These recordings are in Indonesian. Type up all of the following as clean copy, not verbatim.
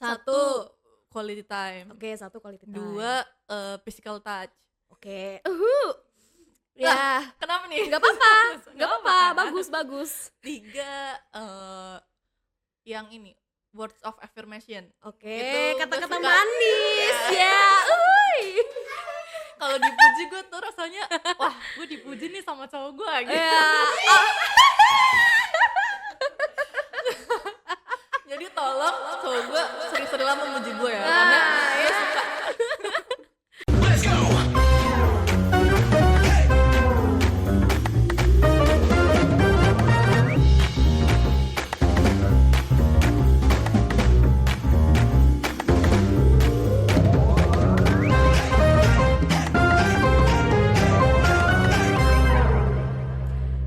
Satu, quality time. Oke, satu quality time. Dua, physical touch. Oke. Lah, Ya, kenapa nih? nggak apa-apa, nggak apa-apa, kan? bagus. Tiga, yang ini, words of affirmation. Oke, Itu kata-kata gua suka. manis Ya. ya. Kalau dipuji gue tuh rasanya, wah, gue dipuji nih sama cowok gue gitu. Ya. Jadi tolong cowok gue sering-seringlah memuji gue ya, karena gue suka.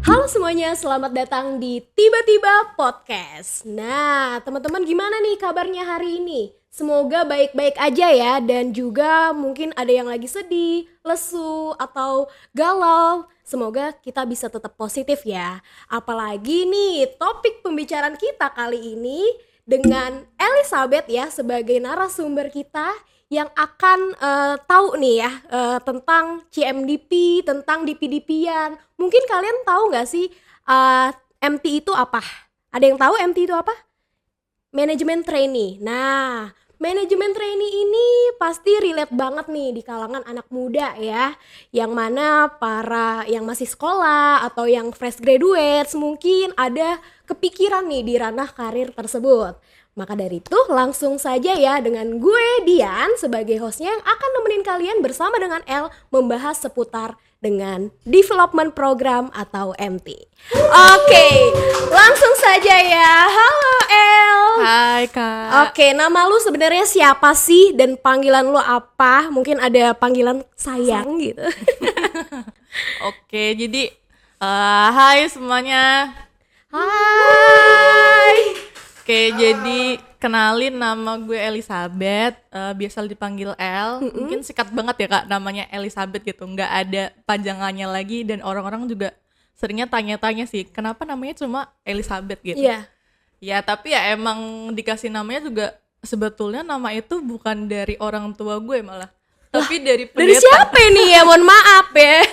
Halo semuanya, selamat datang di Tiba-Tiba Podcast. Nah, teman-teman gimana nih kabarnya hari ini? Semoga baik-baik aja ya, dan juga mungkin ada yang lagi sedih, lesu, atau galau. Semoga kita bisa tetap positif ya. Apalagi nih, topik pembicaraan kita kali ini dengan Elizabeth ya sebagai narasumber kita yang akan tahu nih ya tentang CMDP, tentang DP-DP-an. Mungkin kalian tahu nggak sih MT itu apa? Ada yang tahu MT itu apa? Manajemen trainee. Nah, manajemen trainee ini pasti relate banget nih di kalangan anak muda ya. Yang mana para yang masih sekolah atau yang fresh graduates mungkin ada kepikiran nih di ranah karir tersebut. Maka dari itu langsung saja ya dengan gue Dian sebagai hostnya yang akan nemenin kalian bersama dengan El membahas seputar dengan Development Program atau MT. Oke, langsung saja ya. Halo El. Hai Kak. Oke, nama lu sebenarnya siapa sih dan panggilan lu apa? Mungkin ada panggilan sayang gitu. Oke, jadi hai semuanya. Hai. Oke, jadi kenalin nama gue Elizabeth, biasa dipanggil El. Mungkin sikat banget ya Kak namanya Elizabeth gitu, nggak ada panjangannya lagi. Dan orang-orang juga seringnya tanya-tanya sih, kenapa namanya cuma Elizabeth gitu. Iya. Ya, tapi ya emang dikasih namanya juga sebetulnya nama itu bukan dari orang tua gue malah. Tapi dari Dari pendeta. siapa ini ya? Mohon maaf ya.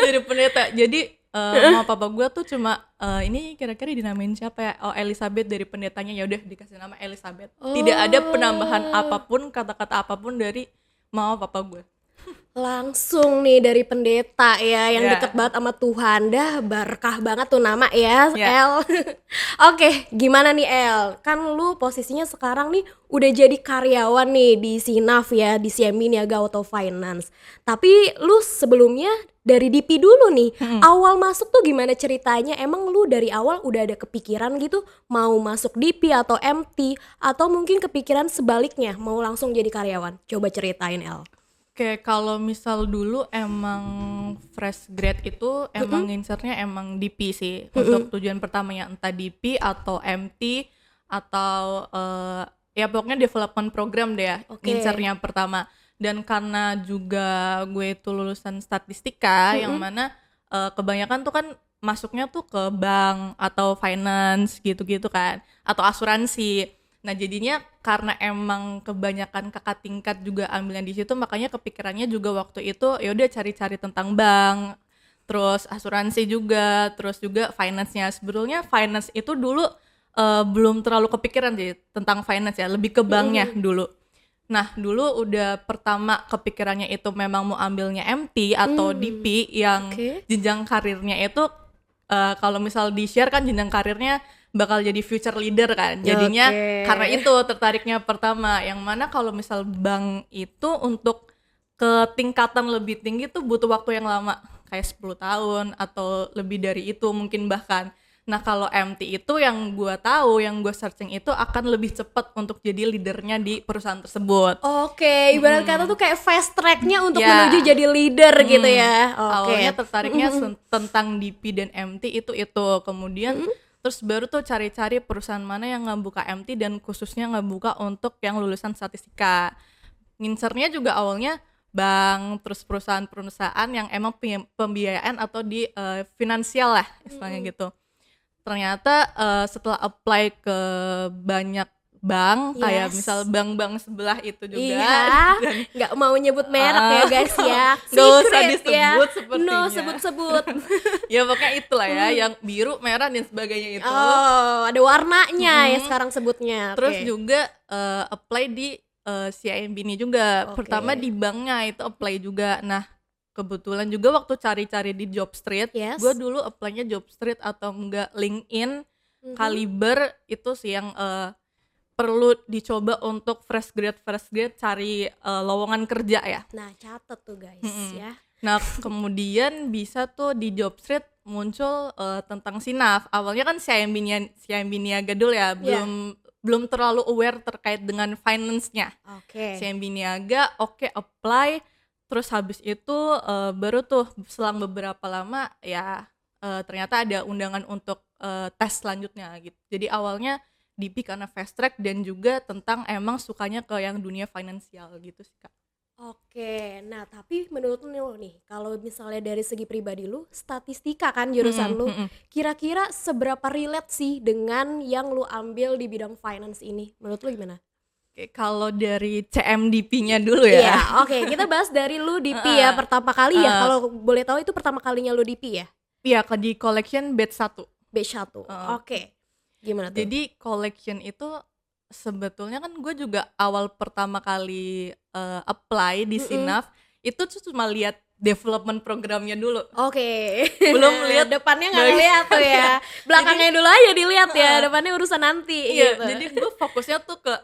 Dari pendeta. Jadi mama papa gue tuh cuma ini kira-kira dinamain siapa ya? Oh, Elizabeth, dari pendetanya. Ya udah dikasih nama Elizabeth. Tidak ada penambahan apapun, kata-kata apapun dari mama papa gue. Langsung nih dari pendeta ya yang Ya. deket banget sama Tuhan. Dah berkah banget tuh nama ya, Ya. El. Oke, gimana nih El? Kan lu posisinya sekarang nih udah jadi karyawan nih di Sinaf ya, di CMI Niaga Auto Finance. Tapi lu sebelumnya dari DP dulu nih. Awal masuk tuh gimana ceritanya? Emang lu dari awal udah ada kepikiran gitu mau masuk DP atau MT, atau mungkin kepikiran sebaliknya mau langsung jadi karyawan? Coba ceritain El. Oke, kalau misal dulu emang fresh grad itu emang ngincernya emang DP sih. Untuk tujuan pertamanya entah DP atau MT atau ya pokoknya development program deh ya, Oke. ngincernya pertama. Dan karena juga gue itu lulusan statistika yang mana kebanyakan tuh kan masuknya tuh ke bank atau finance gitu-gitu kan, atau asuransi. Nah jadinya karena emang kebanyakan kakak tingkat juga ambilnya di situ, makanya kepikirannya juga waktu itu ya udah cari-cari tentang bank, terus asuransi juga, terus juga finance-nya. Sebetulnya finance itu dulu belum terlalu kepikiran sih tentang finance ya, lebih ke banknya dulu. Nah dulu udah pertama kepikirannya itu memang mau ambilnya MT atau DP yang Oke. jenjang karirnya itu kalau misal di-share kan jenjang karirnya bakal jadi future leader kan. Jadinya Oke. karena itu tertariknya pertama. Yang mana kalau misal bank itu untuk ke tingkatan lebih tinggi tuh butuh waktu yang lama, kayak 10 tahun atau lebih dari itu mungkin bahkan. Nah kalau MT itu yang gue tahu, yang gue searching itu akan lebih cepat untuk jadi leadernya di perusahaan tersebut. Oke, ibarat kata tuh kayak fast tracknya untuk Ya. menuju jadi leader gitu ya. Oke. Awalnya tertariknya tentang DP dan MT itu. Kemudian terus baru tuh cari-cari perusahaan mana yang ngebuka MT dan khususnya ngebuka untuk yang lulusan statistika. Ngincernya juga awalnya bank, terus perusahaan-perusahaan yang emang pembiayaan atau di finansial lah istilahnya gitu. Ternyata setelah apply ke banyak bank, kayak Yes. misal bank-bank sebelah itu juga. Iya, Dan nggak mau nyebut merek ya guys ya. nggak usah Secret ya. disebut sepertinya. No sebut-sebut. Ya pokoknya itulah ya, yang biru, merah dan sebagainya itu. Oh, ada warnanya ya sekarang sebutnya. Terus Oke. juga apply di CIMB ini juga. Oke. Pertama di banknya itu apply juga. Nah, kebetulan juga waktu cari-cari di Jobstreet, Yes. gue dulu apply-nya Jobstreet atau enggak LinkedIn, Mhm. Kaliber itu sih yang perlu dicoba untuk fresh grade cari lowongan kerja ya. Nah, catet tuh guys ya. Nah, kemudian bisa tuh di Jobstreet muncul tentang Sinaf. Awalnya kan CIMB Niaga dulu ya, belum terlalu aware terkait dengan finance-nya. Oke. CIMB Niaga, oke, apply. Terus habis itu baru tuh selang beberapa lama ya ternyata ada undangan untuk tes selanjutnya gitu. Jadi awalnya DP karena fast track dan juga tentang emang sukanya ke yang dunia finansial gitu sih Kak. Oke, nah tapi menurut lu nih, kalau misalnya dari segi pribadi lu, statistika kan jurusan lu, kira-kira seberapa relate sih dengan yang lu ambil di bidang finance ini? Menurut lu gimana? Oke, kalau dari CMDP-nya dulu ya. Iya, oke, kita bahas dari lu DP ya, pertama kali ya, kalau boleh tahu itu pertama kalinya lu DP ya? Iya, di collection batch 1. Batch 1, oke. Gimana tuh? Jadi collection itu sebetulnya kan gue juga awal pertama kali apply di Sinaf itu tuh cuma lihat development programnya dulu. Oke. Belum lihat depannya nggak ngeliat tuh ya. Belakangnya dulu aja dilihat ya, depannya urusan nanti Iya, gitu. jadi gue fokusnya tuh ke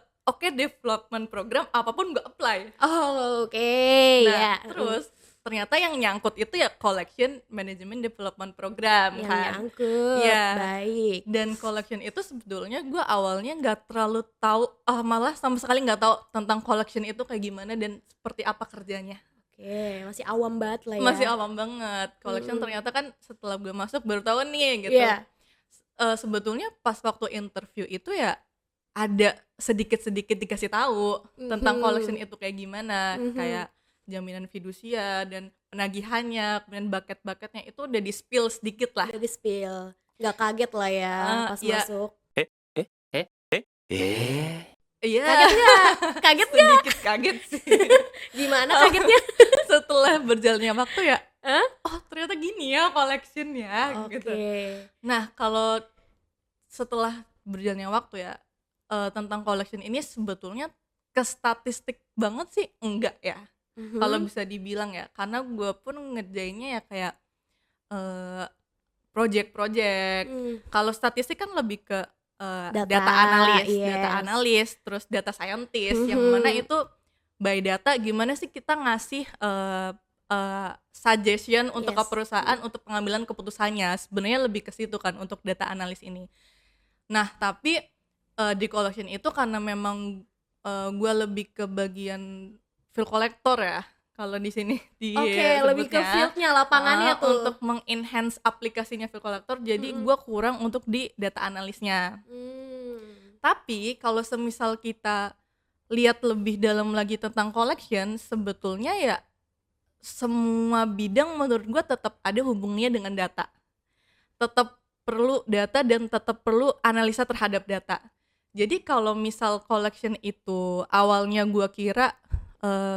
development program apapun gue apply. Oh, oke. Nah, Ya. terus ternyata yang nyangkut itu ya collection management development program Yang kan. nyangkut. Iya. Baik. Dan collection itu sebetulnya gue awalnya nggak terlalu tahu, malah sama sekali nggak tahu tentang collection itu kayak gimana dan seperti apa kerjanya. Oke, masih awam banget lah ya. Masih awam banget. Collection ternyata kan setelah gue masuk baru tahu nih gitu. Iya. Sebetulnya pas waktu interview itu ya ada sedikit-sedikit dikasih tahu tentang collection itu kayak gimana, kayak jaminan fidusia dan penagihannya, kemudian bucket-bucketnya itu udah di-spill sedikit lah. Udah di-spill. Nggak kaget lah ya pas iya. masuk. Iya. Kaget nggak? Kaget nggak? Sedikit kaget sih. Gimana kagetnya? Setelah berjalannya waktu ya, oh ternyata gini ya collection ya gitu. Oke. Nah, kalau setelah berjalannya waktu ya, tentang collection ini sebetulnya ke statistik banget sih enggak ya. Kalau bisa dibilang ya, karena gue pun ngerjainnya ya kayak project-project. Kalau statistik kan lebih ke data analis, terus data scientist, yang mana itu by data gimana sih kita ngasih suggestion untuk ke perusahaan untuk pengambilan keputusannya. Sebenarnya lebih ke situ kan untuk data analis ini. Nah, tapi di collection itu karena memang gue lebih ke bagian field collector ya. Kalau di sini lebih ke fieldnya, lapangannya tuh. Untuk mengenhance aplikasinya field collector, jadi gue kurang untuk di data analisnya. Tapi kalau semisal kita lihat lebih dalam lagi tentang collection, sebetulnya ya semua bidang menurut gue tetap ada hubungannya dengan data. Tetap perlu data dan tetap perlu analisa terhadap data. Jadi kalau misal collection itu awalnya gue kira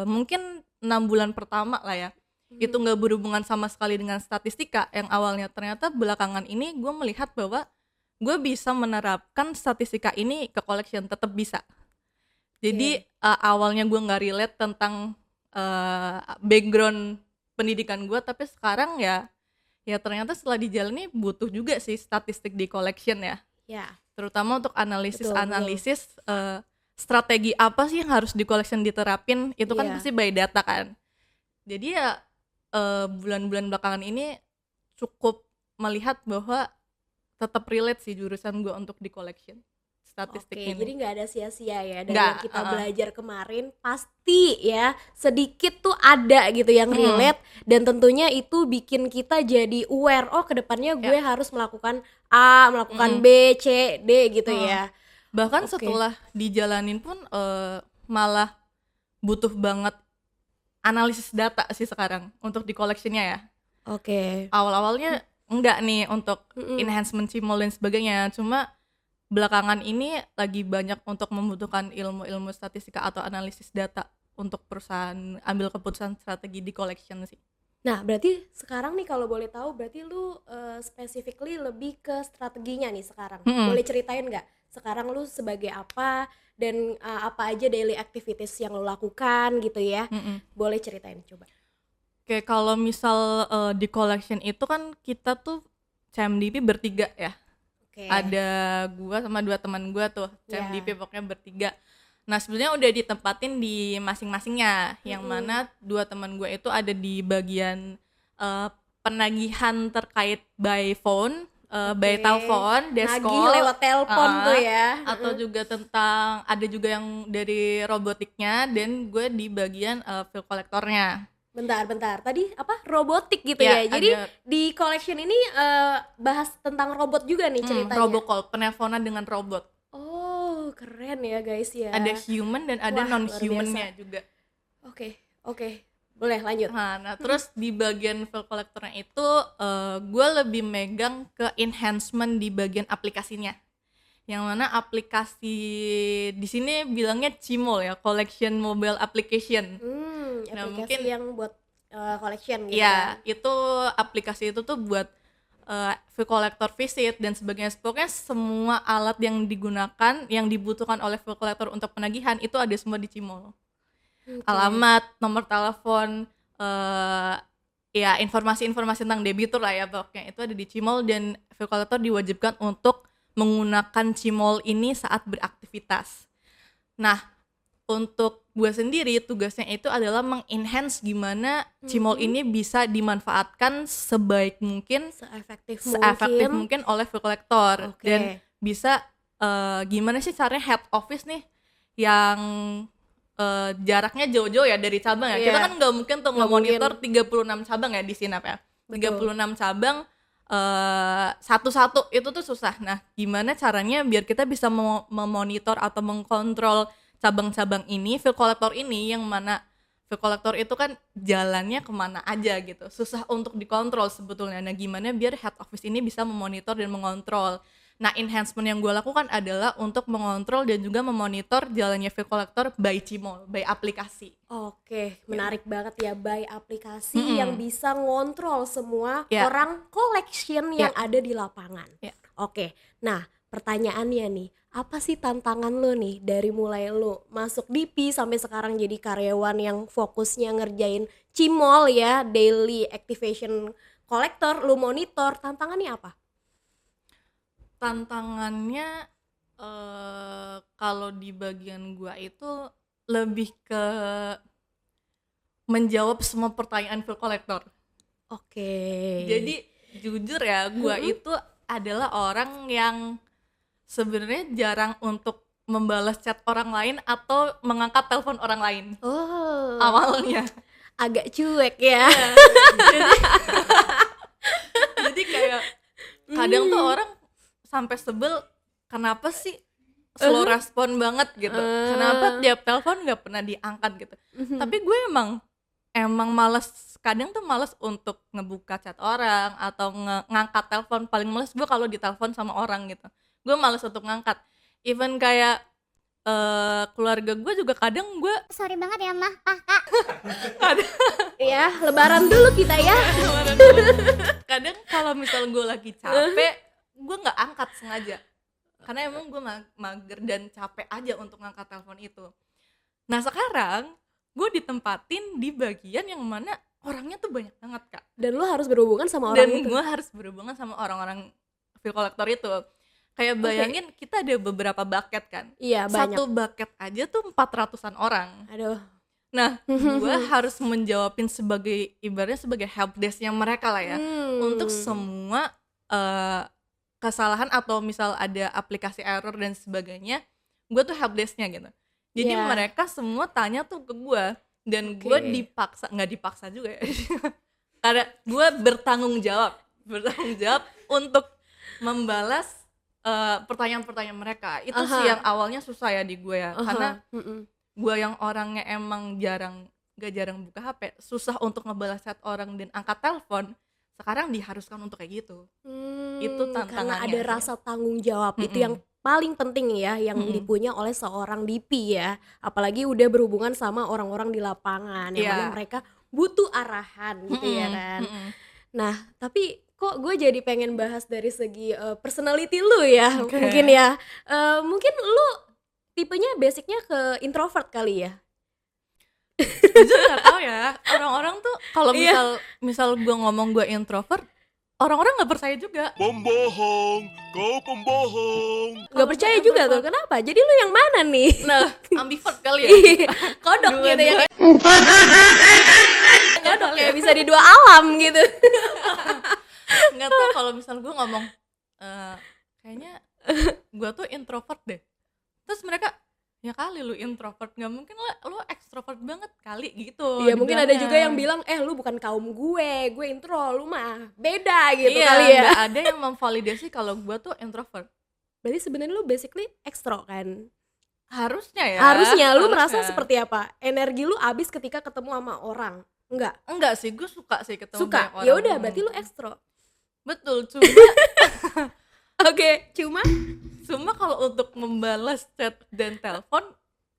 mungkin 6 bulan pertama lah ya, itu nggak berhubungan sama sekali dengan statistika, yang awalnya ternyata belakangan ini gue melihat bahwa gue bisa menerapkan statistika ini ke collection, tetap bisa. Jadi awalnya gue nggak relate tentang background pendidikan gue, tapi sekarang ya ternyata setelah dijalani butuh juga sih statistik di collection ya. Terutama untuk analisis strategi apa sih yang harus di collection diterapin, itu kan pasti by data kan. Jadi ya bulan-bulan belakangan ini cukup melihat bahwa tetap relate sih jurusan gue untuk di collection statistik ini. Jadi nggak ada sia-sia ya dari yang kita belajar kemarin, pasti ya sedikit tuh ada gitu yang relate, dan tentunya itu bikin kita jadi aware, oh kedepannya gue harus melakukan A, melakukan B, C, D gitu ya. Bahkan setelah dijalanin pun malah butuh banget analisis data sih sekarang untuk di collectionnya ya. Awal-awalnya enggak nih untuk enhancement simul dan sebagainya, cuma belakangan ini lagi banyak untuk membutuhkan ilmu-ilmu statistika atau analisis data untuk perusahaan ambil keputusan strategi di collection sih. Nah, berarti sekarang nih kalau boleh tahu berarti lu specifically lebih ke strateginya nih sekarang. Boleh ceritain nggak? Sekarang lu sebagai apa dan apa aja daily activities yang lu lakukan gitu ya? Boleh ceritain coba. Oke, kalau misal di collection itu kan kita tuh CMDP bertiga ya. Oke. Ada gua sama 2 teman gua tuh, CMDP pokoknya bertiga. Nah, sebenarnya udah ditempatin di masing-masingnya, yang mana 2 teman gua itu ada di bagian penagihan terkait by phone, by telepon, desk Nagih call, lewat telepon tuh ya. atau juga tentang ada juga yang dari robotiknya, dan gue di bagian bill kolektornya. Bentar. Tadi apa? Robotik gitu Ya, ya. Jadi ada di collection ini bahas tentang robot juga nih ceritanya. robocall, penelponan dengan robot. Oh, keren ya guys ya. Ada human dan ada Wah, non-humannya juga. Oke. Boleh lanjut. Nah, terus di bagian file collectornya itu gue lebih megang ke enhancement di bagian aplikasinya. Yang mana aplikasi di sini bilangnya Cimol ya, Collection Mobile Application. Nah, Aplikasi mungkin yang buat collection gitu ya, kan. itu aplikasi itu tuh buat file collector visit dan sebagainya. Pokoknya semua alat yang digunakan, yang dibutuhkan oleh file collector untuk penagihan itu ada semua di Cimol. Alamat, nomor telepon, ya informasi-informasi tentang debitur lah ya, pokoknya itu ada di Cimol, dan file collector diwajibkan untuk menggunakan Cimol ini saat beraktivitas. Nah, untuk gue sendiri tugasnya itu adalah mengenhance gimana Cimol ini bisa dimanfaatkan sebaik mungkin, Seefektif mungkin oleh file collector. Dan bisa gimana sih caranya head office nih yang jaraknya jauh-jauh ya dari cabang ya. Kita kan nggak mungkin tuh nge-monitor 36 cabang ya di Sinap ya. 36 cabang satu-satu itu tuh susah. Nah, gimana caranya biar kita bisa memonitor atau mengkontrol cabang-cabang ini, file collector ini, yang mana file collector itu kan jalannya kemana aja gitu, susah untuk dikontrol sebetulnya. Nah, gimana biar head office ini bisa memonitor dan mengontrol. Nah, enhancement yang gue lakukan adalah untuk mengontrol dan juga memonitor jalannya file collector by Cimol, by aplikasi. Oke, menarik banget ya, by aplikasi yang bisa ngontrol semua orang collection yang ada di lapangan. Oke, nah pertanyaannya nih, apa sih tantangan lo nih dari mulai lo masuk DP sampai sekarang jadi karyawan yang fokusnya ngerjain Cimol ya, daily activation collector, lo monitor, tantangannya apa? Tantangannya kalau di bagian gua itu lebih ke menjawab semua pertanyaan file collector. Oke. Jadi jujur ya, gua itu adalah orang yang sebenarnya jarang untuk membalas chat orang lain atau mengangkat telepon orang lain. Awalnya agak cuek ya. Jadi kayak kadang tuh orang sampai sebel, kenapa sih slow respon banget gitu, kenapa tiap telepon nggak pernah diangkat gitu. Tapi gue emang malas, kadang tuh malas untuk ngebuka chat orang atau ngangkat telepon. Paling malas gue kalau ditelepon sama orang gitu, gue malas untuk ngangkat. Even kayak keluarga gue juga kadang gue sorry banget ya mah kakak. Ya, lebaran dulu kita ya. Kadang kalau misal gue lagi capek, gue nggak angkat sengaja karena emang gue mager dan capek aja untuk ngangkat telepon itu. Nah, sekarang gue ditempatin di bagian yang mana orangnya tuh banyak banget, Kak, dan lu harus berhubungan sama orang itu. Dan gue harus berhubungan sama orang-orang file collector itu. Kayak bayangin kita ada beberapa bucket kan. Iya, banyak. Satu bucket aja tuh 400-an orang. Aduh. Nah, gue harus menjawabin sebagai, ibaratnya sebagai helpdesk-nya mereka lah ya, untuk semua kesalahan atau misal ada aplikasi error dan sebagainya, gue tuh helpdesk-nya gitu. Jadi mereka semua tanya tuh ke gue, dan gue nggak dipaksa juga ya. Karena gue bertanggung jawab untuk membalas pertanyaan-pertanyaan mereka. Itu sih yang awalnya susah ya di gue ya, karena gue yang orangnya emang gak jarang buka HP, susah untuk ngebalas chat orang dan angkat telepon. Sekarang diharuskan untuk kayak gitu. Itu tantangannya. Karena ada rasa tanggung jawab, itu yang paling penting ya yang dipunya oleh seorang DP ya. Apalagi udah berhubungan sama orang-orang di lapangan yang mana Iya. mereka butuh arahan gitu ya kan. Mm-mm. Nah, tapi kok gue jadi pengen bahas dari segi personality lu ya, Oke. mungkin ya. Mungkin lu tipenya basicnya ke introvert kali ya. Jujur nggak tahu ya, orang-orang tuh kalau Iya. misal gue ngomong gue introvert, orang-orang nggak percaya juga. Pembohong, kau pembohong. Gak Kalau percaya gue juga tuh, introvert. kenapa? Jadi lu yang mana nih? Nah, ambivert kali ya. Kodok gitu ya. Dua-duanya. Kodok ya, bisa di dua alam gitu. Nggak tahu kalau misal gue ngomong kayaknya gue tuh introvert deh, terus mereka ya kali lu introvert, nggak mungkin lu ekstrovert banget kali gitu. Iya, mungkin ada juga yang dibilangnya. bilang, lu bukan kaum gue intro, lu mah beda gitu Iya, kali ya. nggak ada yang memvalidasi kalau gue tuh introvert. Berarti sebenarnya lu basically ekstro kan? Harusnya ya. Harusnya, lu merasa harusnya. seperti apa? Energi lu habis ketika ketemu sama orang? Enggak sih, gue suka sih ketemu Suka? banyak orang. Ya udah, berarti lu ekstro. Betul, cuma Oke, cuma kalau untuk membalas chat dan telepon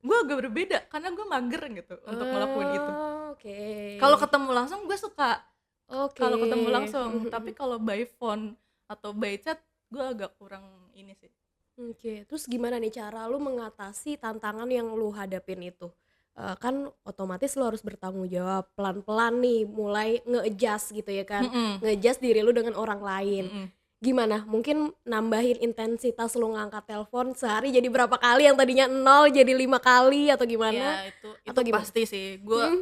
gue agak berbeda karena gue mager gitu untuk ngelakuin itu. Oke. Kalau ketemu langsung gue suka. Oke. Kalau ketemu langsung, tapi kalau by phone atau by chat gue agak kurang ini sih. Oke, terus gimana nih cara lu mengatasi tantangan yang lu hadapin itu? Kan otomatis lu harus bertanggung jawab pelan-pelan nih, mulai nge-adjust gitu ya kan, nge-adjust diri lu dengan orang lain. Gimana? Mungkin nambahin intensitas lu ngangkat telepon sehari jadi berapa kali, yang tadinya 0 jadi 5 kali atau gimana? Ya itu Atau gimana? pasti sih. Gue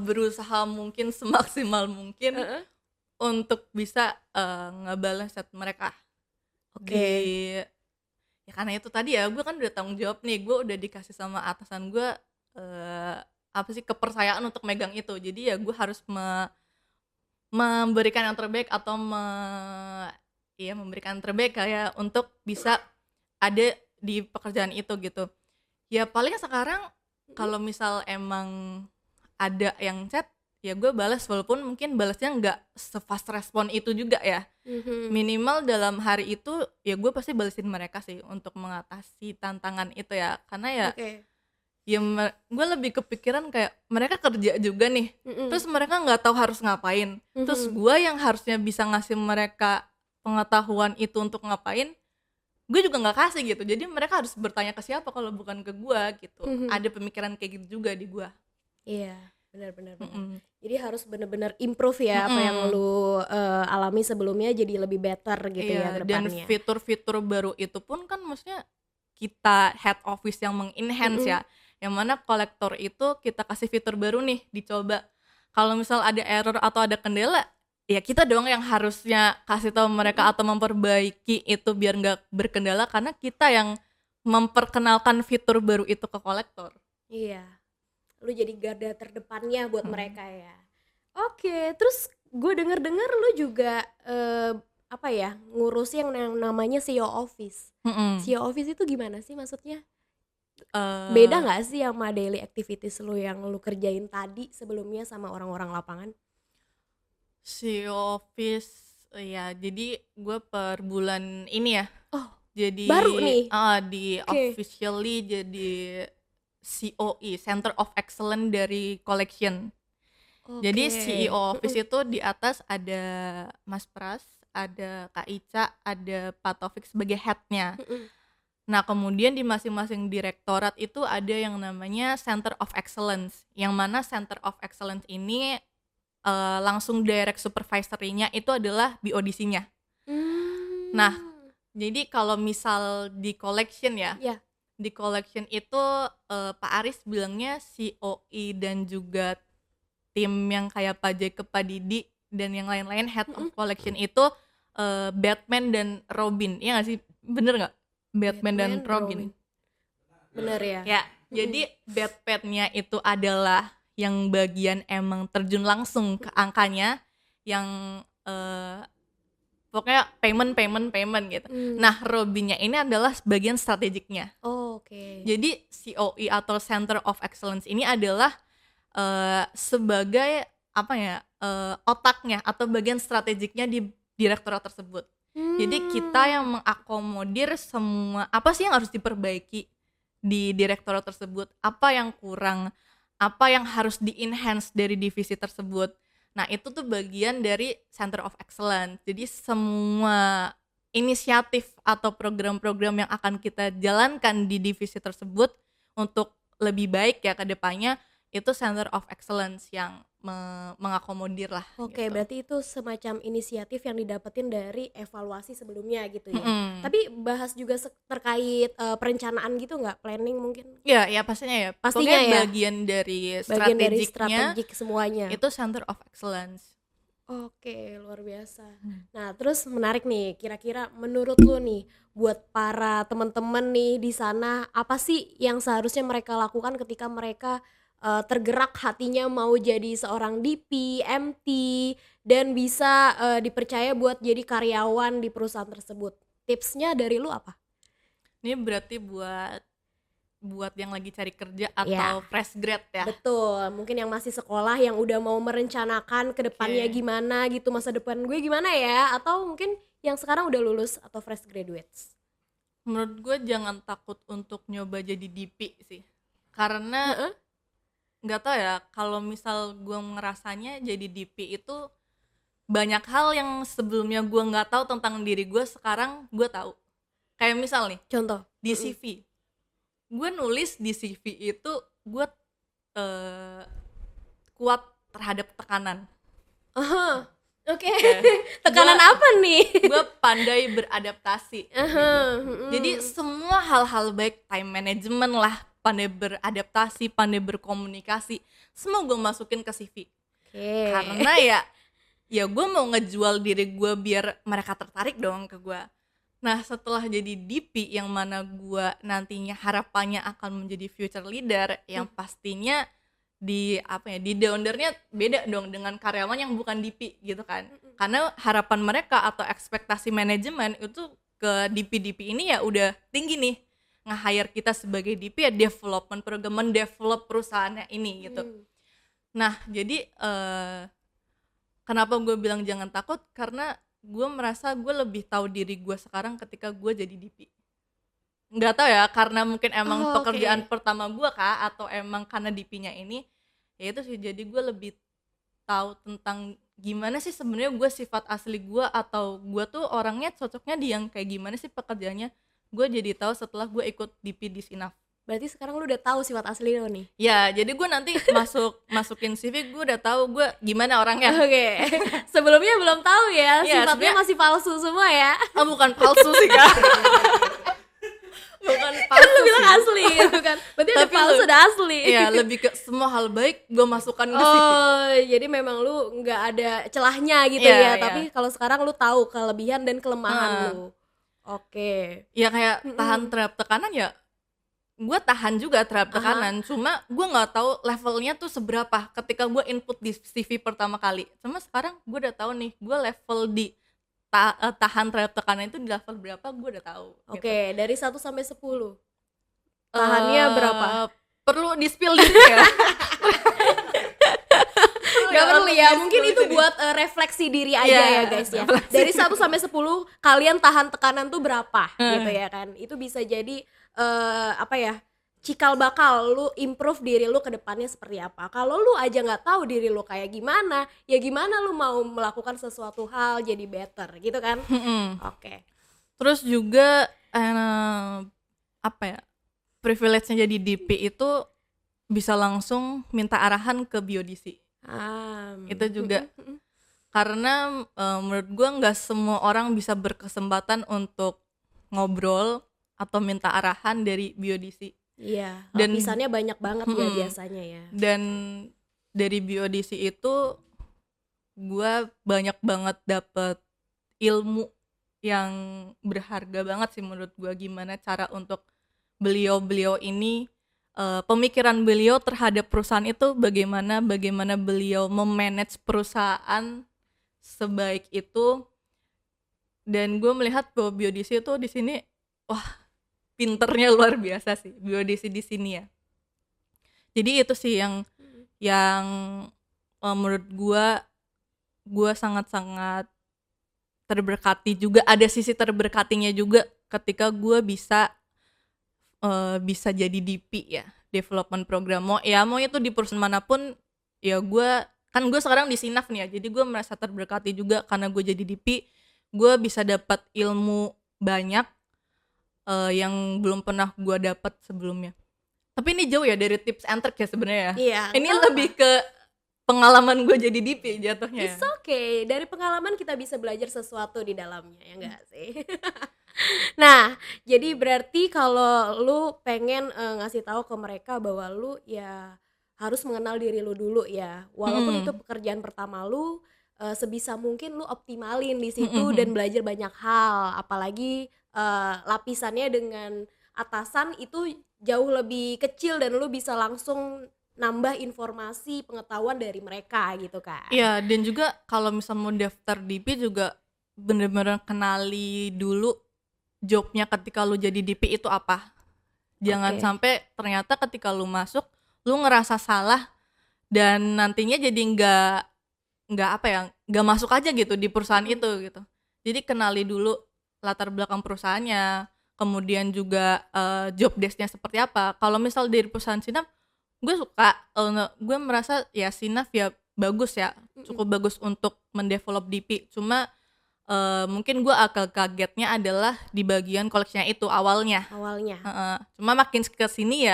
berusaha mungkin semaksimal mungkin untuk bisa ngebalas chat mereka. Oke. Ya karena itu tadi ya, gue kan udah tanggung jawab nih, gue udah dikasih sama atasan gue apa sih, kepercayaan untuk megang itu. Jadi ya gue harus memberikan yang terbaik atau memberikan yang terbaik kayak untuk bisa ada di pekerjaan itu gitu. Ya paling sekarang kalau misal emang ada yang chat, ya gue balas, walaupun mungkin balasnya nggak se-fast respon itu juga ya. Minimal dalam hari itu ya gue pasti balesin mereka sih untuk mengatasi tantangan itu ya. Karena ya Oke. gue lebih kepikiran kayak mereka kerja juga nih, terus mereka nggak tahu harus ngapain, terus gue yang harusnya bisa ngasih mereka pengetahuan itu untuk ngapain, gue juga nggak kasih gitu. Jadi mereka harus bertanya ke siapa kalau bukan ke gue gitu. Ada pemikiran kayak gitu juga di gue. Iya, benar. Jadi harus benar-benar improve ya apa yang lu alami sebelumnya jadi lebih better gitu ya ke Dan depannya. fitur-fitur baru itu pun kan maksudnya kita head office yang mengenhance ya, yang mana kolektor itu kita kasih fitur baru nih dicoba. Kalau misal ada error atau ada kendala, ya kita doang yang harusnya kasih tahu mereka atau memperbaiki itu biar nggak berkendala, karena kita yang memperkenalkan fitur baru itu ke kolektor. Iya, lu jadi garda terdepannya buat mereka ya. Oke, terus gue denger lu juga ngurus yang namanya SEO office. SEO office itu gimana sih maksudnya? Beda nggak sih sama daily activities lu yang lu kerjain tadi sebelumnya sama orang-orang lapangan? SEO office ya, jadi gue per bulan ini ya. Oh, jadi baru nih? Di Oke. officially jadi COE, Center of Excellence dari collection. Jadi CEO office itu di atas ada Mas Pras, ada Kak Ica, ada Pak Taufik sebagai headnya. Nah kemudian di masing-masing direktorat itu ada yang namanya Center of Excellence, yang mana Center of Excellence ini langsung direct supervisory-nya itu adalah BODC-nya. Nah jadi kalau misal di collection ya, Iya. di collection itu Pak Aris bilangnya COE dan juga tim yang kayak Pak Jacob, Pak Didi dan yang lain-lain head of collection itu Batman dan Robin. Iya nggak sih, bener nggak? Batman dan Robin. Bener ya. Ya, jadi Batman-nya itu adalah yang bagian emang terjun langsung ke angkanya, yang pokoknya payment gitu. Nah Robinnya ini adalah bagian strategiknya. Oke. Jadi COE atau Center of Excellence ini adalah sebagai otaknya atau bagian strategiknya di direktorat tersebut. Jadi kita yang mengakomodir semua apa sih yang harus diperbaiki di direktorat tersebut, apa yang kurang, apa yang harus di-enhance dari divisi tersebut. Nah, itu tuh bagian dari Center of Excellence. Jadi semua inisiatif atau program-program yang akan kita jalankan di divisi tersebut untuk lebih baik ya ke depannya, itu Center of Excellence yang mengakomodir lah. Oke, gitu. berarti itu semacam inisiatif yang didapetin dari evaluasi sebelumnya gitu ya. Mm-mm. Tapi bahas juga terkait perencanaan gitu nggak? Planning mungkin? Ya pastinya ya. Pastinya Pokoknya ya. bagian dari Bagian dari strategiknya strategik semuanya. itu Center of Excellence. Oke, luar biasa. Nah, terus menarik nih, kira-kira menurut lu nih, buat para teman-teman nih di sana, apa sih yang seharusnya mereka lakukan ketika mereka tergerak hatinya mau jadi seorang DP, MT, dan bisa dipercaya buat jadi karyawan di perusahaan tersebut? Tipsnya dari lu apa? Ini berarti buat yang lagi cari kerja Ya. atau fresh grad ya. Betul, mungkin yang masih sekolah yang udah mau merencanakan ke depannya Oke. gimana gitu, masa depan gue gimana ya, atau mungkin yang sekarang udah lulus atau fresh graduates. Menurut gue jangan takut untuk nyoba jadi DP sih. Karena Heeh. nggak tahu ya, kalau misal gue ngerasanya jadi DP itu banyak hal yang sebelumnya gue nggak tahu tentang diri gue, sekarang gue tahu. Kayak misal nih Contoh. di CV, gue nulis di CV itu gue kuat terhadap tekanan. Aha, oke. Ya. Tekanan Gua- apa nih? Gue pandai beradaptasi. Aha, Jadi semua hal-hal baik, time management lah, pandai beradaptasi, pandai berkomunikasi, semua gue masukin ke CV. oke. Karena ya gue mau ngejual diri gue biar mereka tertarik dong ke gue. Nah, setelah jadi DP yang mana gue nantinya harapannya akan menjadi future leader, yang pastinya di downdernya beda dong dengan karyawan yang bukan DP gitu kan. Karena harapan mereka atau ekspektasi manajemen itu ke DP-DP ini ya udah tinggi nih, nge-hire kita sebagai DP ya development program, mendevelop perusahaannya ini gitu. Nah, jadi kenapa gue bilang jangan takut, karena gue merasa gue lebih tahu diri gue sekarang ketika gue jadi DP. Nggak tahu ya, karena mungkin emang Oh, pekerjaan oke. pertama gue kah, atau emang karena DP-nya ini, ya itu sih, jadi gue lebih tahu tentang gimana sih sebenarnya gue sifat asli gue, atau gue tuh orangnya cocoknya di yang kayak gimana sih pekerjaannya. Gue jadi tahu setelah gue ikut DP di Sinaf. Berarti sekarang lu udah tahu sifat asli lu nih. Ya, jadi gue nanti masukin CV, gue udah tahu gue gimana orangnya. Oke. Sebelumnya belum tahu ya, Iya, sifatnya sebenarnya- masih palsu semua ya. Oh, bukan palsu sih kak. Bukan palsu Lu bilang sih. asli gitu kan. Berarti ada Tapi palsu ada asli. Iya, lebih ke semua hal baik gue masukkan ke CV. Oh, jadi memang lu nggak ada celahnya gitu Iya, ya. iya. Tapi kalau sekarang lu tahu kelebihan dan kelemahan Heeh. lu. Oke. Ya kayak tahan terhadap tekanan, ya gue tahan juga terhadap tekanan, cuma gue nggak tahu levelnya tuh seberapa ketika gue input di CV pertama kali. Cuma sekarang gue udah tahu nih, gue level di tahan terhadap tekanan itu di level berapa, gue udah tahu. Oke, dari 1 sampai 10. Tahannya berapa? Perlu di spill dulu ya? Gak perlu ya, mungkin itu buat refleksi diri aja Iya, ya guys ya. Dari 1 sampai 10 kalian tahan tekanan tuh berapa gitu ya kan. Itu bisa jadi apa ya, cikal bakal lu improve diri lu ke depannya seperti apa. Kalau lu aja nggak tahu diri lu kayak gimana, ya gimana lu mau melakukan sesuatu hal jadi better gitu kan. Oke. Terus juga apa ya, privilege-nya jadi DP itu bisa langsung minta arahan ke biodisi. Itu juga karena menurut gue nggak semua orang bisa berkesempatan untuk ngobrol atau minta arahan dari biodisi. Iya, Dan- lapisannya banyak banget ya biasanya ya. Dan dari biodisi itu gue banyak banget dapet ilmu yang berharga banget sih menurut gue, gimana cara untuk beliau ini pemikiran beliau terhadap perusahaan itu bagaimana beliau memanage perusahaan sebaik itu. Dan gue melihat bahwa biodisi itu di sini, wah, pinternya luar biasa sih biodisi di sini ya. Jadi itu sih yang menurut gue sangat-sangat terberkati juga, ada sisi terberkatinya juga ketika gue bisa jadi DP ya, development program. Mau itu di perusahaan manapun ya, gue sekarang di Sinaf nih ya, jadi gue merasa terberkati juga karena gue jadi DP. Gue bisa dapat ilmu banyak yang belum pernah gue dapat sebelumnya. Tapi ini jauh ya dari tips and trick ya sebenarnya ya. Iya, Ini nggak lebih ke pengalaman gue jadi DP jatuhnya. It's okay. Dari pengalaman kita bisa belajar sesuatu di dalamnya, ya enggak sih? Nah, jadi berarti kalau lu pengen ngasih tahu ke mereka bahwa lu ya harus mengenal diri lu dulu ya. Walaupun itu pekerjaan pertama lu, sebisa mungkin lu optimalin di situ dan belajar banyak hal. Apalagi lapisannya dengan atasan itu jauh lebih kecil dan lu bisa langsung nambah informasi pengetahuan dari mereka gitu kan. Iya, dan juga kalau misal mau daftar DP juga bener-bener kenali dulu jobnya ketika lu jadi DP itu apa. Jangan sampai ternyata ketika lu masuk lu ngerasa salah dan nantinya jadi nggak masuk aja gitu di perusahaan itu gitu. Jadi kenali dulu latar belakang perusahaannya, kemudian juga job desk-nya seperti apa. Kalau misal dari perusahaan Sinaf, gue suka, gue merasa ya Sinaf ya bagus ya, cukup bagus untuk mendevelop DP. Cuma mungkin gue agak kagetnya adalah di bagian collection-nya itu awalnya. Cuma makin kesini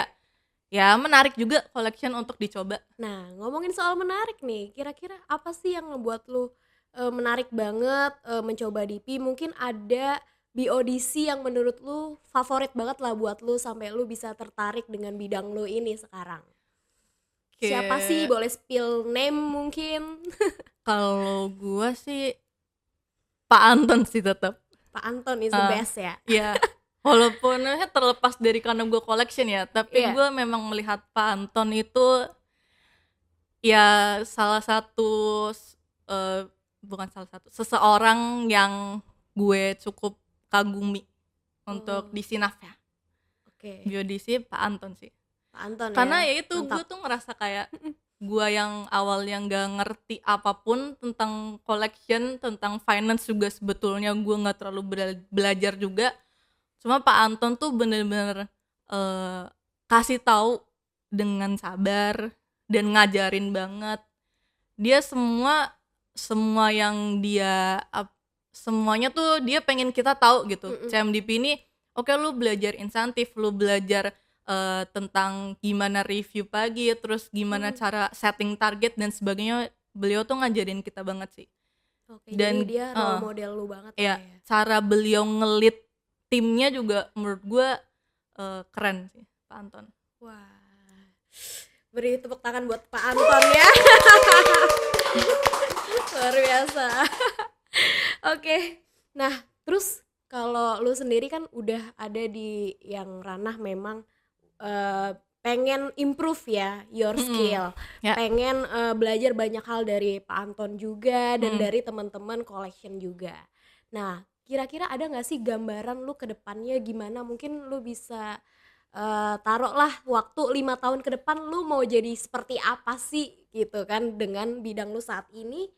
ya menarik juga collection untuk dicoba. Nah, ngomongin soal menarik nih, kira-kira apa sih yang ngebuat lu menarik banget mencoba DP? Mungkin ada BODC yang menurut lu favorit banget lah buat lu sampai lu bisa tertarik dengan bidang lu ini sekarang. Siapa sih? Boleh spill name mungkin? Kalau gue sih Pak Anton sih tetap. Pak Anton is the best ya. Iya. Walaupun terlepas dari karena gue collection ya, tapi gue memang melihat Pak Anton itu ya seseorang yang gue cukup kagumi untuk di Sinaf ya. BODC Pak Anton sih. Pak Anton karena ya itu gue tuh ngerasa kayak gue yang awalnya nggak ngerti apapun tentang collection, tentang finance juga sebetulnya gue nggak terlalu belajar juga. Cuma Pak Anton tuh bener-bener kasih tahu dengan sabar dan ngajarin banget. Dia semua yang dia semuanya tuh dia pengen kita tahu gitu. CMDP ini oke, lu belajar insentif, lu belajar tentang gimana review pagi, terus gimana cara setting target dan sebagainya. Beliau tuh ngajarin kita banget sih. Dan jadi dia role model lu banget ya. Cara beliau ngelit timnya juga menurut gue keren sih Pak Anton. Wah, beri tepuk tangan buat Pak Anton ya. Luar biasa. Oke. Nah, terus kalau lu sendiri kan udah ada di yang ranah memang pengen improve ya your skill, pengen belajar banyak hal dari Pak Anton juga dan dari teman-teman collection juga. Nah, kira-kira ada nggak sih gambaran lu ke depannya gimana? Mungkin lu bisa taruhlah waktu 5 tahun ke depan lu mau jadi seperti apa sih gitu kan, dengan bidang lu saat ini,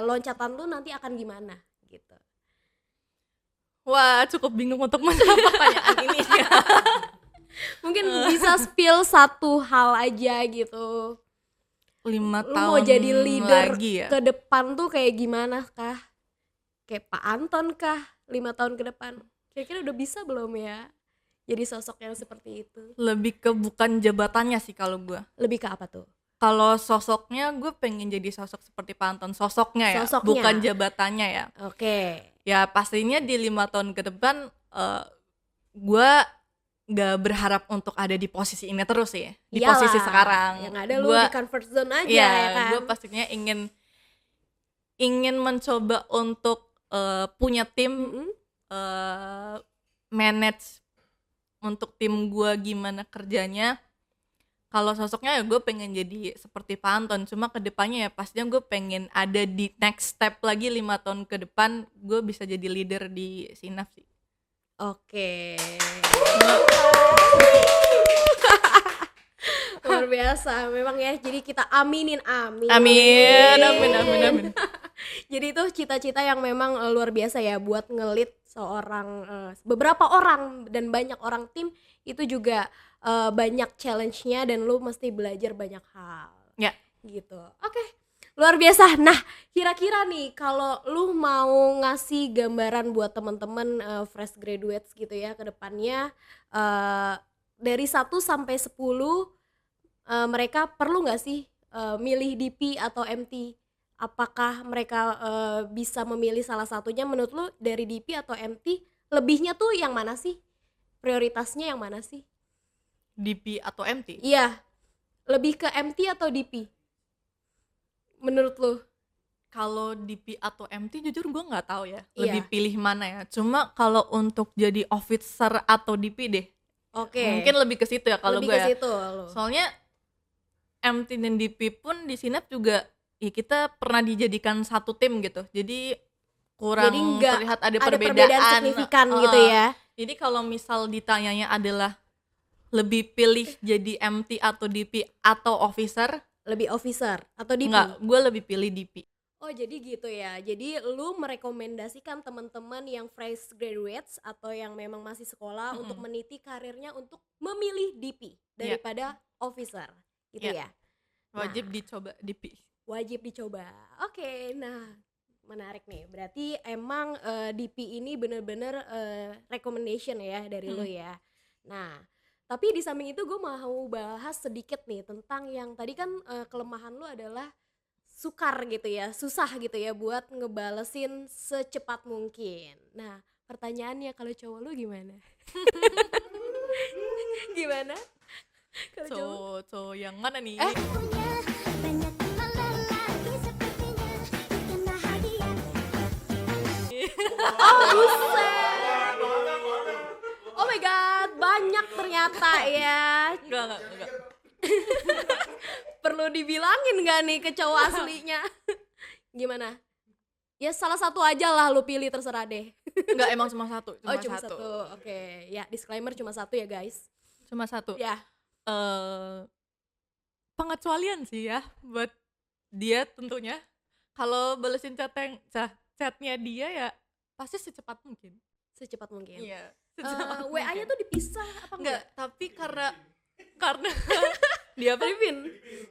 loncatan lu nanti akan gimana gitu. Wah, cukup bingung untuk menjawab pertanyaan ini ya. Mungkin bisa spill satu hal aja gitu. 5 lu tahun mau jadi leader lagi ya? ke depan tuh kayak gimana kah? Kayak Pak Anton kah 5 tahun ke depan? Kira-kira udah bisa belum ya jadi sosok yang seperti itu? Lebih ke bukan jabatannya sih kalau gue. Lebih ke apa tuh? Kalau sosoknya gue pengen jadi sosok seperti Pak Anton. Sosoknya ya, bukan jabatannya ya. Oke. Ya pastinya di 5 tahun ke depan gue gak berharap untuk ada di posisi ini terus ya. Di Iyalah, posisi sekarang. Yang ada lu di comfort zone aja ya kan. Gue pastinya ingin mencoba untuk punya tim, manage untuk tim gue gimana kerjanya. Kalau sosoknya ya gue pengen jadi seperti Pak Anton. Cuma kedepannya ya pastinya gue pengen ada di next step lagi 5 tahun ke depan. Gue bisa jadi leader di Sinaf sih. Oke. Luar biasa memang ya. Jadi kita amin. Jadi itu cita-cita yang memang luar biasa ya buat ngelit seorang beberapa orang dan banyak orang tim itu juga banyak challenge-nya dan lu mesti belajar banyak hal. Ya. Gitu. Oke. Luar biasa. Nah, kira-kira nih kalau lu mau ngasih gambaran buat teman-teman fresh graduates gitu ya ke depannya dari 1 sampai 10 mereka perlu nggak sih milih DP atau MT? Apakah mereka bisa memilih salah satunya? Menurut lu dari DP atau MT lebihnya tuh yang mana sih? Prioritasnya yang mana sih? DP atau MT? Iya. Lebih ke MT atau DP? Menurut lu? Kalau DP atau MT jujur gue nggak tahu ya. Iya. Lebih pilih mana ya. Cuma kalau untuk jadi officer atau DP deh. Oke. Mungkin lebih ke situ ya kalau lebih gue ke ya. situ lu. Soalnya MT dan DP pun di Sinap juga ya kita pernah dijadikan satu tim gitu. Jadi kurang Jadi nggak terlihat ada perbedaan perbedaan signifikan gitu ya. Jadi kalau misal ditanyanya adalah lebih pilih jadi MT atau DP atau officer, Lebih officer atau DP? enggak, gue lebih pilih DP. Oh jadi gitu ya. Jadi lu merekomendasikan teman-teman yang fresh graduates atau yang memang masih sekolah untuk meniti karirnya untuk memilih DP daripada officer gitu Iya. ya. Wajib dicoba DP. Wajib dicoba. Oke, nah menarik nih. Berarti emang DP ini bener-bener recommendation ya dari lu ya. Nah, tapi di samping itu gue mau bahas sedikit nih tentang yang tadi kan kelemahan lu adalah sukar gitu ya, susah gitu ya buat ngebalesin secepat mungkin. Nah, pertanyaannya kalau cowok lu gimana? Gimana? Kalau cowok? So yang mana nih? Punya banyak teman lelaki sepertinya bikin bahagia. Oh buset. Oh my god, banyak ternyata ya. Enggak. Perlu dibilangin gak nih ke cowok aslinya? Gimana? Ya salah satu aja lah lu pilih, terserah deh. Enggak, emang cuma satu. Cuma satu. Oke, ya disclaimer cuma satu ya guys. Cuma satu. Ya. Pengecualian sih ya buat dia tentunya. Kalau balesin chatnya dia ya pasti secepat mungkin. Secepat mungkin. Iya. WA-nya tuh dipisah apa enggak, enggak? tapi karena dia apa?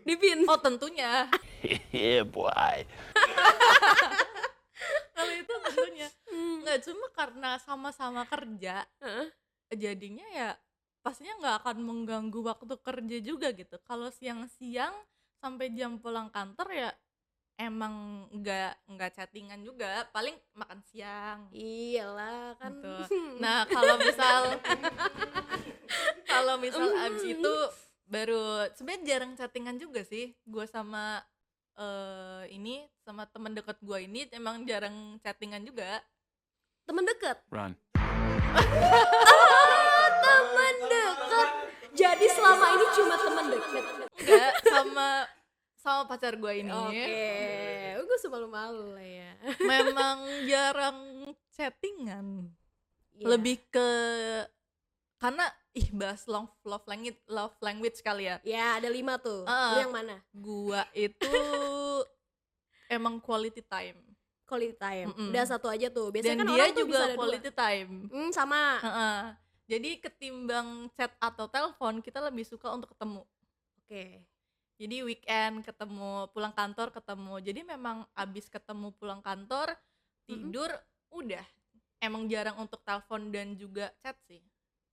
Dipin. Oh tentunya. Yeah, boy. Kalau itu tentunya. Enggak, cuma karena sama-sama kerja. Jadinya ya pastinya nggak akan mengganggu waktu kerja juga gitu. Kalau siang-siang sampai jam pulang kantor ya emang nggak chattingan juga, paling makan siang. Iyalah kan. Gitu. Nah kalau misal abis itu baru sebenarnya jarang chattingan juga sih. Gue sama sama teman dekat gue ini emang jarang chattingan juga. Temen deket. Run. Temen deket. Jadi selama ini cuma temen deket. Enggak, sama pacar gue ini. Oke, gue malu-malu lah ya. Memang jarang chattingan. Iya. Lebih ke karena bahas love language kali ya. Ya ada 5 tuh. Lu yang mana? Gua itu emang quality time. Quality time. Mm-mm. Udah satu aja tuh. Biasanya Dan kan dia orang tuh bisa juga ada quality time. sama. Heeh. Jadi ketimbang chat atau telepon kita lebih suka untuk ketemu. Oke. Jadi weekend ketemu, pulang kantor ketemu. Jadi memang abis ketemu pulang kantor tidur udah. Emang jarang untuk telepon dan juga chat sih.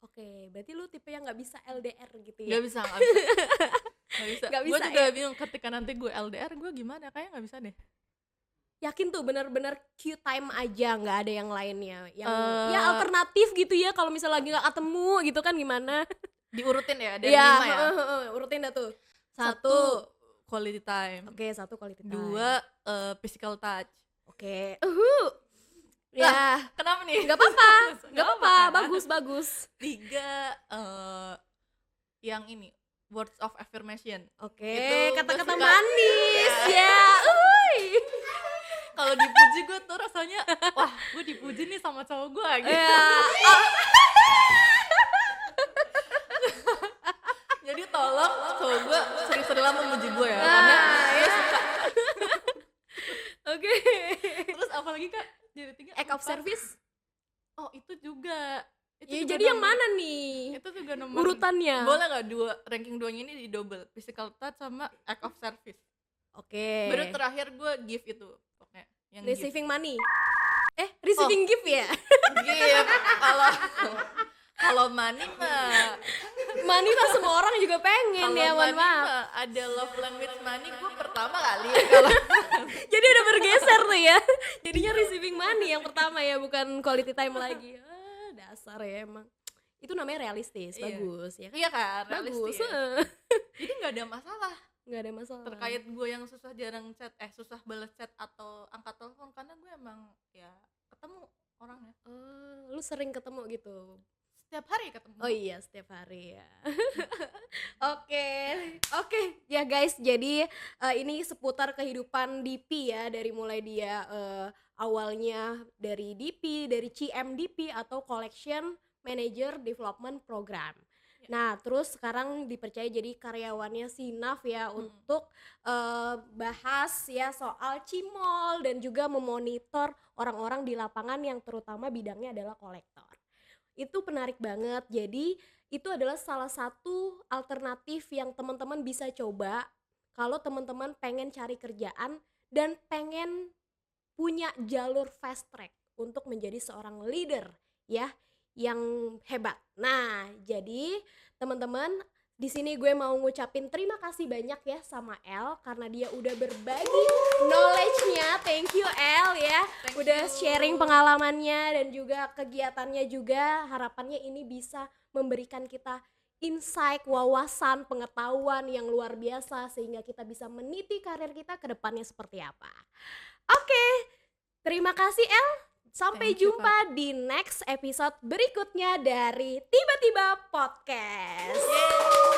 Oke, berarti lu tipe yang nggak bisa LDR gitu ya? Gak bisa. Nggak Gue bisa, juga ya? bingung ketika nanti gue LDR gue gimana, kayaknya gak bisa deh. Yakin tuh benar-benar Q time aja, nggak ada yang lainnya. Yang Eh. ya alternatif gitu ya, kalau misalnya lagi nggak ketemu gitu kan gimana? Diurutin ya dari Ya, 5 ya. urutin dah tuh. Satu quality time. Oke, 1 quality time. 2 physical touch. Oke. Ya, Kenapa nih? nggak apa-apa, nggak Nggak apa-apa, apa-apa. bagus. 3 yang ini words of affirmation. Oke, Itu kata-kata gua suka. manis ya. Uy. Kalau dipuji gue tuh rasanya wah gue dipuji nih sama cowok gue gitu. Ya. Jadi tolong cowok gue sering-sering lah memuji gue ya, karena dia suka. Oke. Apalagi Kak, jadi 3 Act of service. Oh, itu juga. Ya, juga jadi yang nomor- mana nih? Itu juga nomor Urutannya. Boleh nggak ranking 2-nya ini di double, physical touch sama act of service. Oke. Baru terakhir gue gift itu pokoknya yang Receiving money. Receiving gift ya? gift. Kalau money mah Money mah semua orang juga pengen kalau ya, mohon money maaf. mah ada love language money gue pertama kali kalau Jadi udah bergeser tuh ya. Jadinya receiving money yang pertama ya, bukan quality time lagi. Dasar ya emang. Itu namanya realistis, Iya. bagus ya. iya kan Bagus. realistis. Jadi nggak ada masalah Nggak ada masalah. terkait gue yang susah jarang chat susah balas chat atau angkat telepon karena gue emang ya ketemu orangnya Lu sering ketemu gitu. setiap hari ketemu. Oh iya, setiap hari ya. Oke ya guys, jadi ini seputar kehidupan DP ya, dari mulai dia awalnya dari DP, dari CMDP atau Collection Manager Development Program. Nah, terus sekarang dipercaya jadi karyawannya Sinaf ya untuk bahas ya soal Cimol dan juga memonitor orang-orang di lapangan yang terutama bidangnya adalah kolektor. Itu menarik banget. Jadi itu adalah salah satu alternatif yang teman-teman bisa coba kalau teman-teman pengen cari kerjaan dan pengen punya jalur fast track untuk menjadi seorang leader ya yang hebat. Nah, jadi teman-teman, di sini gue mau ngucapin terima kasih banyak ya sama El karena dia udah berbagi knowledge-nya. Thank you El ya. Udah sharing pengalamannya dan juga kegiatannya juga. Harapannya ini bisa memberikan kita insight, wawasan, pengetahuan yang luar biasa sehingga kita bisa meniti karir kita ke depannya seperti apa. Oke. Terima kasih El. Sampai Thank you, jumpa di next episode berikutnya dari Tiba-Tiba Podcast.